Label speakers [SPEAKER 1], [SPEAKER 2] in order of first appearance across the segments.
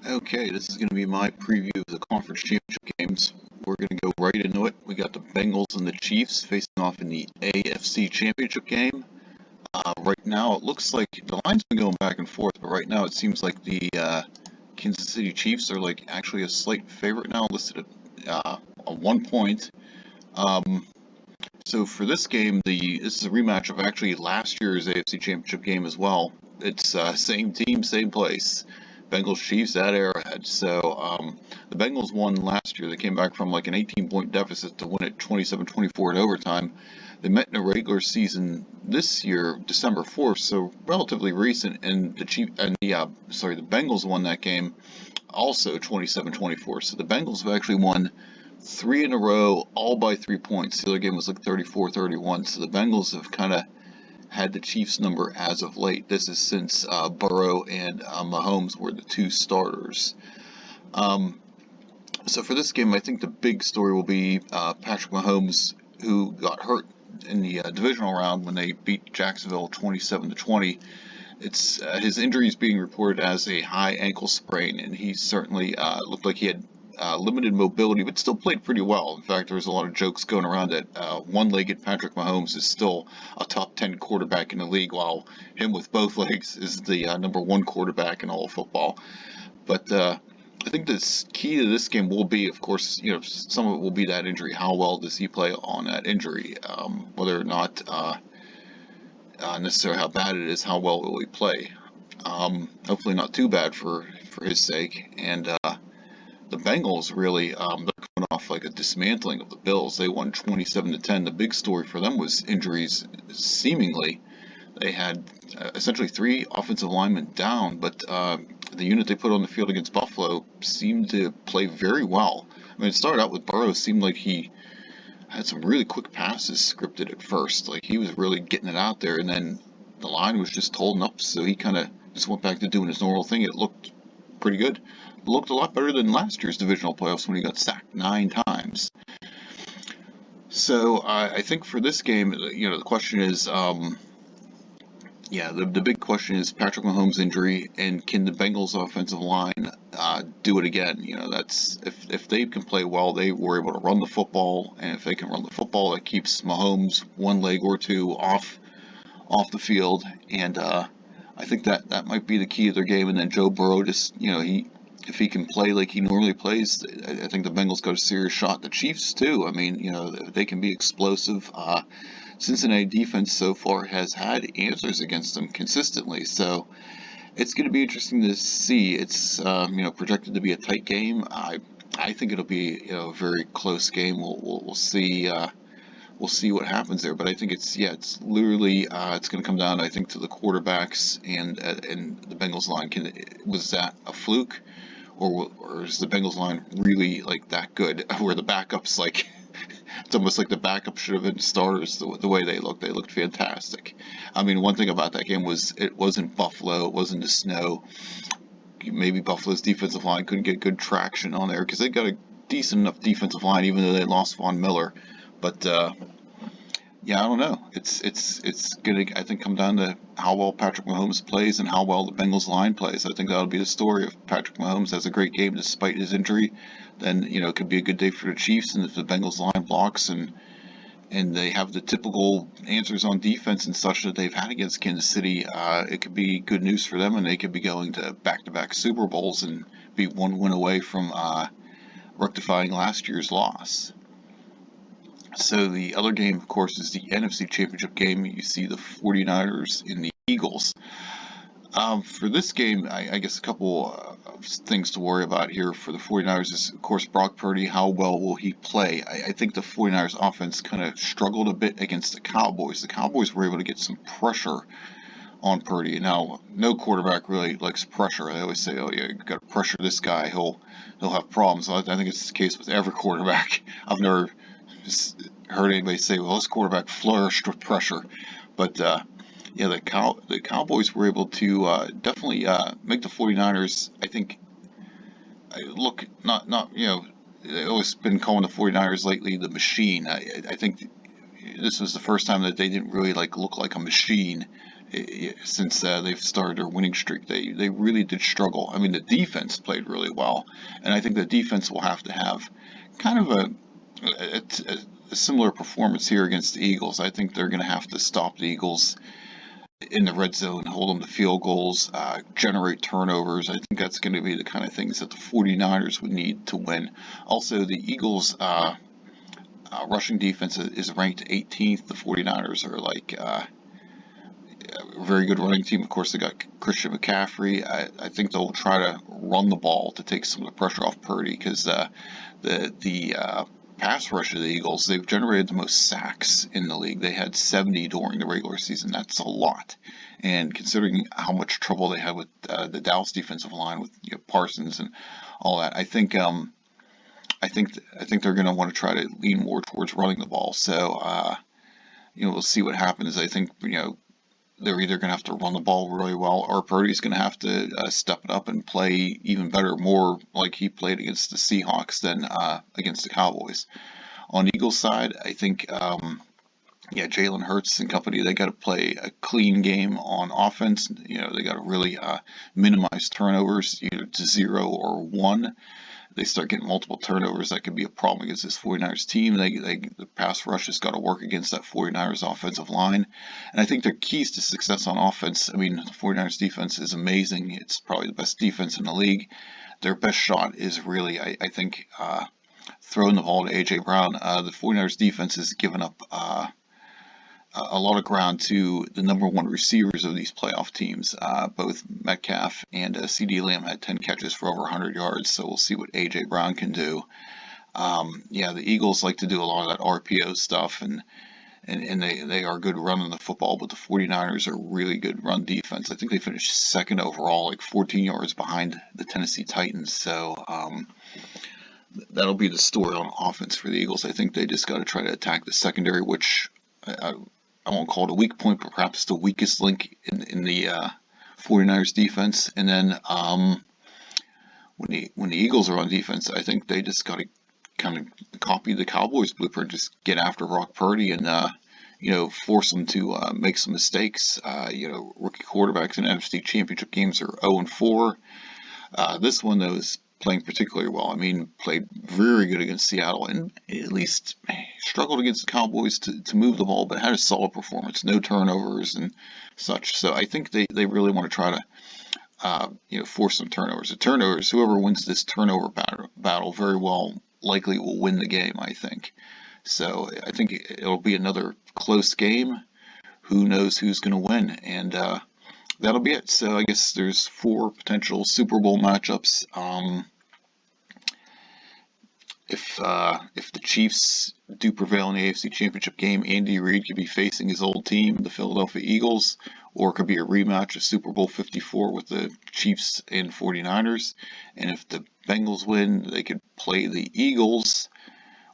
[SPEAKER 1] Okay, this is going to be my preview of the conference championship games. We're going to go right into it. We got the Bengals and the Chiefs facing off in the AFC championship game. Right now, it looks like the line's been going back and forth, but right now it seems like the Kansas City Chiefs are like actually a slight favorite now, listed at 1 point. So for this game, this is a rematch of actually last year's AFC championship game as well. It's same team, same place. Bengals Chiefs at Arrowhead. So the Bengals won last year. They came back from like an 18-point deficit to win it 27-24 in overtime. They met in a regular season this year, December 4th, so relatively recent. And the Bengals won that game also 27-24. So the Bengals have actually won 3 in a row, all by 3 points. The other game was like 34-31. So the Bengals have kind of had the Chiefs' number as of late. This is since Burrow and Mahomes were the two starters. So for this game, I think the big story will be Patrick Mahomes, who got hurt in the divisional round when they beat Jacksonville 27-20. It's his injury is being reported as a high ankle sprain, and he certainly looked like he had limited mobility, but still played pretty well. In fact, there was a lot of jokes going around that one-legged Patrick Mahomes is still a top 10 quarterback in the league, while him with both legs is the number 1 quarterback in all of football. But I think the key to this game will be, of course, some of it will be that injury. How well does he play on that injury? Whether or not necessarily how bad it is, how well will he play? Hopefully not too bad for his sake. And the Bengals really, they're coming off like a dismantling of the Bills. They won 27-10. The big story for them was injuries, seemingly. They had essentially 3 offensive linemen down, but the unit they put on the field against Buffalo seemed to play very well. I mean, it started out with Burrow. It seemed like he had some really quick passes scripted at first. Like, he was really getting it out there, and then the line was just holding up, so he kind of just went back to doing his normal thing. It looked pretty good. It looked a lot better than last year's divisional playoffs when he got sacked 9 times. So I think for this game, the question is, the big question is Patrick Mahomes' injury, and can the Bengals' offensive line do it again? That's if they can play well, they were able to run the football, and if they can run the football, it keeps Mahomes 1 leg or 2 off the field, and I think that might be the key to their game. And then Joe Burrow, just if he can play like he normally plays, I think the Bengals got a serious shot. The Chiefs too. I mean, they can be explosive. Cincinnati defense so far has had answers against them consistently, so it's going to be interesting to see. It's projected to be a tight game. I think it'll be a very close game. We'll see. We'll see what happens there, but I think it's literally it's going to come down, I think, to the quarterbacks and the Bengals line. Was that a fluke, or is the Bengals line really like that good? Where the backups it's almost like the backup should have been starters. The way they looked fantastic. I mean, one thing about that game was it wasn't Buffalo, it wasn't the snow. Maybe Buffalo's defensive line couldn't get good traction on there because they got a decent enough defensive line, even though they lost Von Miller. But I don't know. It's gonna, I think, come down to how well Patrick Mahomes plays and how well the Bengals line plays. I think that'll be the story. If Patrick Mahomes has a great game despite his injury, then it could be a good day for the Chiefs. And if the Bengals line blocks and they have the typical answers on defense and such that they've had against Kansas City, it could be good news for them, and they could be going to back-to-back Super Bowls and be 1 win away from rectifying last year's loss. So the other game, of course, is the NFC Championship game. You see the 49ers and the Eagles. For this game, I guess a couple of things to worry about here for the 49ers is, of course, Brock Purdy. How well will he play? I think the 49ers offense kind of struggled a bit against the Cowboys. The Cowboys were able to get some pressure on Purdy. Now, no quarterback really likes pressure. They always say, "Oh yeah, you got to pressure this guy. He'll have problems." I think it's the case with every quarterback. I've never heard anybody say, "Well, this quarterback flourished with pressure," but the Cowboys were able to definitely make the 49ers. I think look not they've always been calling the 49ers lately the machine. I think this was the first time that they didn't really like look like a machine since they've started their winning streak. They really did struggle. I mean, the defense played really well, and I think the defense will have to have kind of a similar performance here against the Eagles. I think they're going to have to stop the Eagles in the red zone, hold them to field goals, generate turnovers. I think that's going to be the kind of things that the 49ers would need to win. Also, the Eagles' rushing defense is ranked 18th. The 49ers are like a very good running team. Of course, they got Christian McCaffrey. I think they'll try to run the ball to take some of the pressure off Purdy, because the pass rush of the Eagles, they've generated the most sacks in the league. They had 70 during the regular season. That's a lot. And considering how much trouble they had with the Dallas defensive line with Parsons and all that, I think they're going to want to try to lean more towards running the ball. So we'll see what happens. I think they're either going to have to run the ball really well, or Purdy's going to have to step it up and play even better, more like he played against the Seahawks than against the Cowboys. On the Eagles side, I think, Jalen Hurts and company, they got to play a clean game on offense. They got to really minimize turnovers, either to 0 or 1. They start getting multiple turnovers, that could be a problem against this 49ers team. The pass rush has got to work against that 49ers offensive line. And I think their keys to success on offense, I mean, the 49ers defense is amazing. It's probably the best defense in the league. Their best shot is really, I think, throwing the ball to A.J. Brown. The 49ers defense has given up a lot of ground to the number one receivers of these playoff teams. Both Metcalf and CeeDee Lamb had 10 catches for over 100 yards, so we'll see what A.J. Brown can do. The Eagles like to do a lot of that RPO stuff, and they are good running the football, but the 49ers are really good run defense. I think they finished second overall, like 14 yards behind the Tennessee Titans, so that'll be the story on offense for the Eagles. I think they just got to try to attack the secondary, which I won't call it a weak point, but perhaps the weakest link in the 49ers defense. And then when the Eagles are on defense, I think they just got to kind of copy the Cowboys blueprint, just get after Brock Purdy and force them to make some mistakes. Rookie quarterbacks in NFC Championship games are 0-4. This one, though, is playing particularly well. I mean, played very good against Seattle, and at least struggled against the Cowboys to move the ball, but had a solid performance, no turnovers and such. So I think they really want to try to force some turnovers. The turnovers, whoever wins this turnover battle very well likely will win the game, I think. So I think it'll be another close game. Who knows who's going to win? And that'll be it. So I guess there's 4 potential Super Bowl matchups. If the Chiefs do prevail in the AFC Championship game, Andy Reid could be facing his old team, the Philadelphia Eagles, or it could be a rematch of Super Bowl 54 with the Chiefs and 49ers. And if the Bengals win, they could play the Eagles,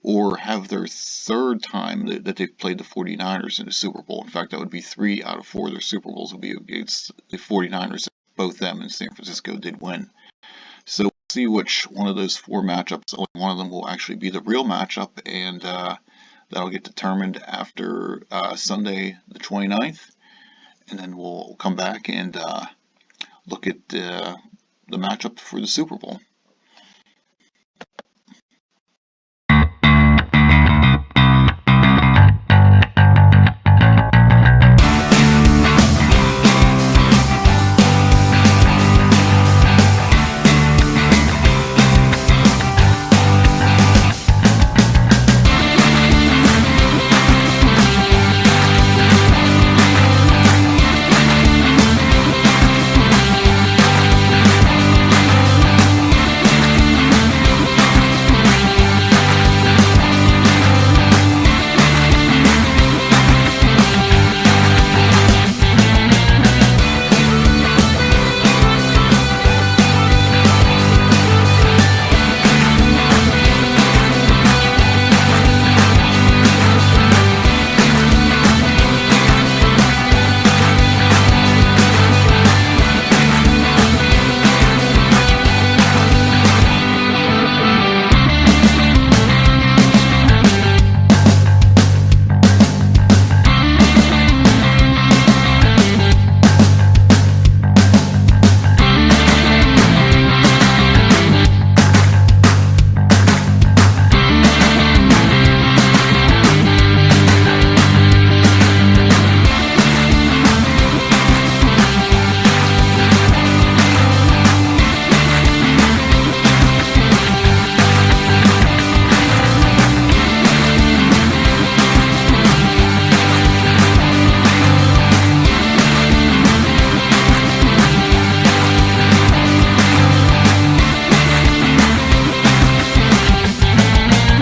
[SPEAKER 1] or have their third time that they've played the 49ers in a Super Bowl. In fact, that would be 3 out of 4 of their Super Bowls would be against the 49ers. Both them and San Francisco did win. So we'll see which one of those 4 matchups, only one of them will actually be the real matchup, and that'll get determined after Sunday the 29th. And then we'll come back and look at the matchup for the Super Bowl.